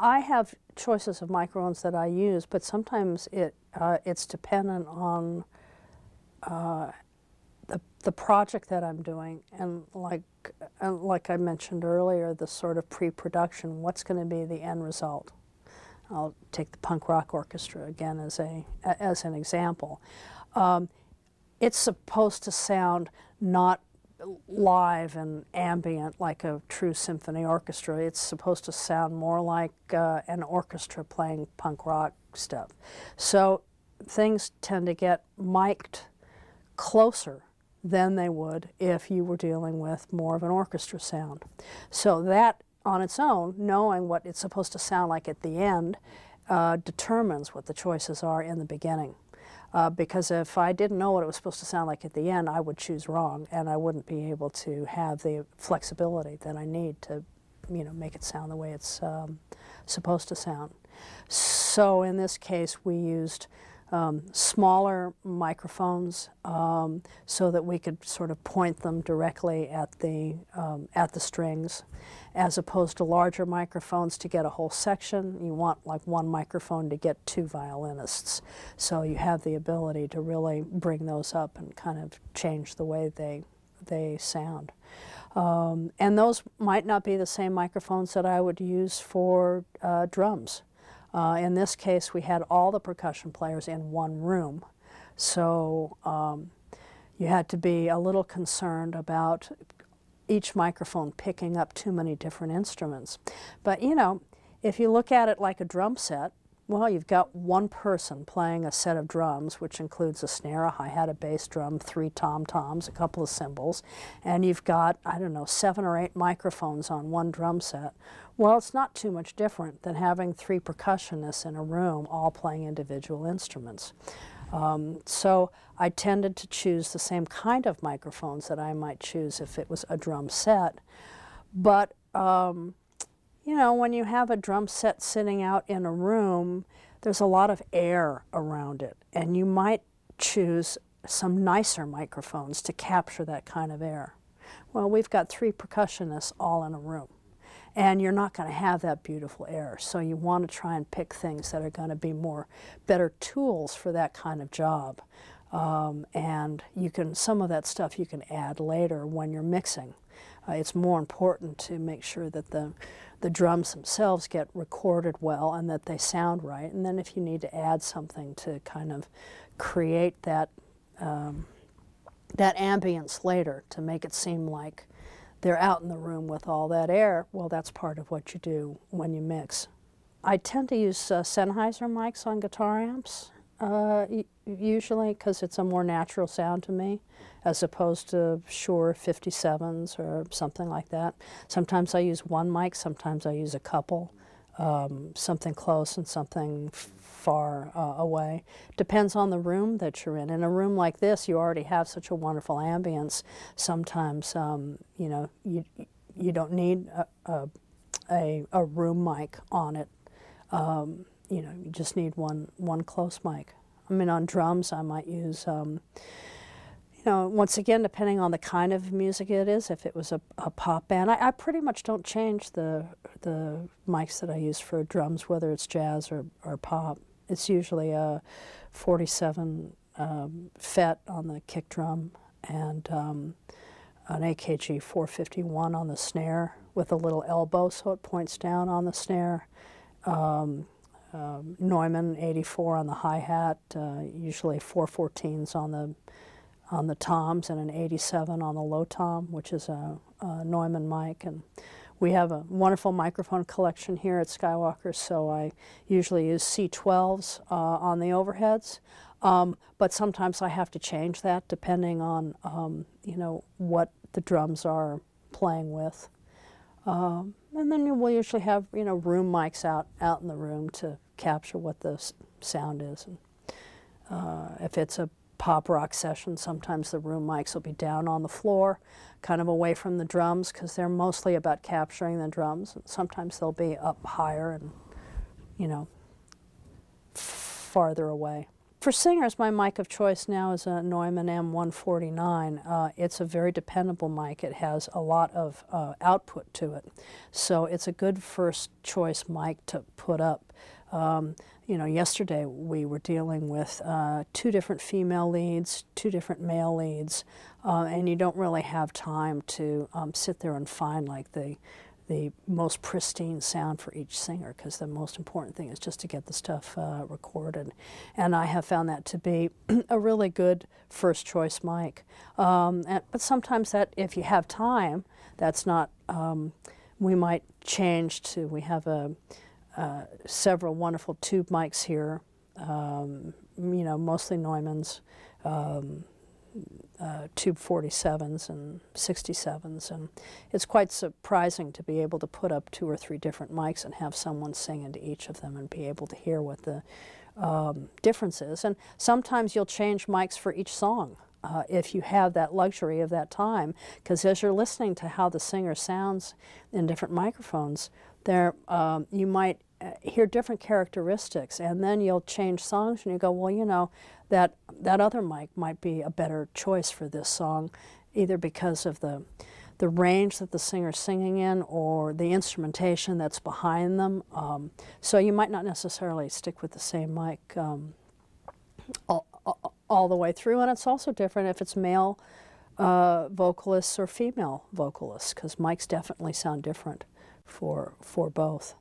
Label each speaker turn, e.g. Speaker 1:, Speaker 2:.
Speaker 1: I have choices of microphones that I use, but sometimes it's dependent on the project that I'm doing, and like I mentioned earlier, the sort of pre-production, what's going to be the end result. I'll take the punk rock orchestra again as an example. It's supposed to sound not live and ambient like a true symphony orchestra. It's supposed to sound more like an orchestra playing punk rock stuff. So things tend to get mic'd closer than they would if you were dealing with more of an orchestra sound. So that on its own, knowing what it's supposed to sound like at the end, determines what the choices are in the beginning. Because if I didn't know what it was supposed to sound like at the end, I would choose wrong, and I wouldn't be able to have the flexibility that I need to, make it sound the way it's supposed to sound. So in this case, we used smaller microphones so that we could sort of point them directly at the strings, as opposed to larger microphones to get a whole section. You want like one microphone to get two violinists, so you have the ability to really bring those up and kind of change the way they sound. And those might not be the same microphones that I would use for drums. In this case, we had all the percussion players in one room, so you had to be a little concerned about each microphone picking up too many different instruments. But if you look at it like a drum set, well, you've got one person playing a set of drums, which includes a snare, a hi-hat, a bass drum, 3 tom-toms, a couple of cymbals, and you've got, I don't know, 7 or 8 microphones on one drum set. Well, it's not too much different than having 3 percussionists in a room all playing individual instruments. So I tended to choose the same kind of microphones that I might choose if it was a drum set. But when you have a drum set sitting out in a room, there's a lot of air around it, and you might choose some nicer microphones to capture that kind of air. Well, we've got 3 percussionists all in a room, and you're not going to have that beautiful air, so you want to try and pick things that are going to be better tools for that kind of job. And some of that stuff you can add later when you're mixing. It's more important to make sure that the drums themselves get recorded well and that they sound right. And then if you need to add something to kind of create that ambience later to make it seem like they're out in the room with all that air, well, that's part of what you do when you mix. I tend to use Sennheiser mics on guitar amps. Usually, because it's a more natural sound to me, as opposed to Shure 57s or something like that. Sometimes I use one mic, sometimes I use a couple, something close and something far away. Depends on the room that you're in. In a room like this, you already have such a wonderful ambience. Sometimes, you don't need a room mic on it. You just need one close mic. I mean, on drums, I might use, once again, depending on the kind of music it is. If it was a pop band, I pretty much don't change the mics that I use for drums, whether it's jazz or pop. It's usually a 47 FET on the kick drum and an AKG 451 on the snare with a little elbow so it points down on the snare. Neumann 84 on the hi-hat, usually 414s on the toms, and an 87 on the low tom, which is a Neumann mic. And we have a wonderful microphone collection here at Skywalker, so I usually use C12s on the overheads. But sometimes I have to change that depending on what the drums are playing with. And then we'll usually have room mics out in the room to capture what the sound is. And if it's a pop rock session, sometimes the room mics will be down on the floor, kind of away from the drums, because they're mostly about capturing the drums. And sometimes they'll be up higher and farther away For singers, my mic of choice now is a Neumann M149. It's a very dependable mic. It has a lot of output to it. So it's a good first choice mic to put up. You know, yesterday we were dealing with 2 different female leads, 2 different male leads, and you don't really have time to sit there and find like the most pristine sound for each singer, because the most important thing is just to get the stuff recorded. And I have found that to be a really good first choice mic. But sometimes that, if you have time, that's not, we might change to, we have several wonderful tube mics here, you know, mostly Neumanns, tube 47s and 67s, and it's quite surprising to be able to put up 2 or 3 different mics and have someone sing into each of them and be able to hear what the difference is. And sometimes you'll change mics for each song if you have that luxury of that time, because as you're listening to how the singer sounds in different microphones, there you might hear different characteristics, and then you'll change songs and you go, well, you know, that other mic might be a better choice for this song, either because of the range that the singer's singing in or the instrumentation that's behind them. So you might not necessarily stick with the same mic all the way through, and it's also different if it's male vocalists or female vocalists, because mics definitely sound different for both.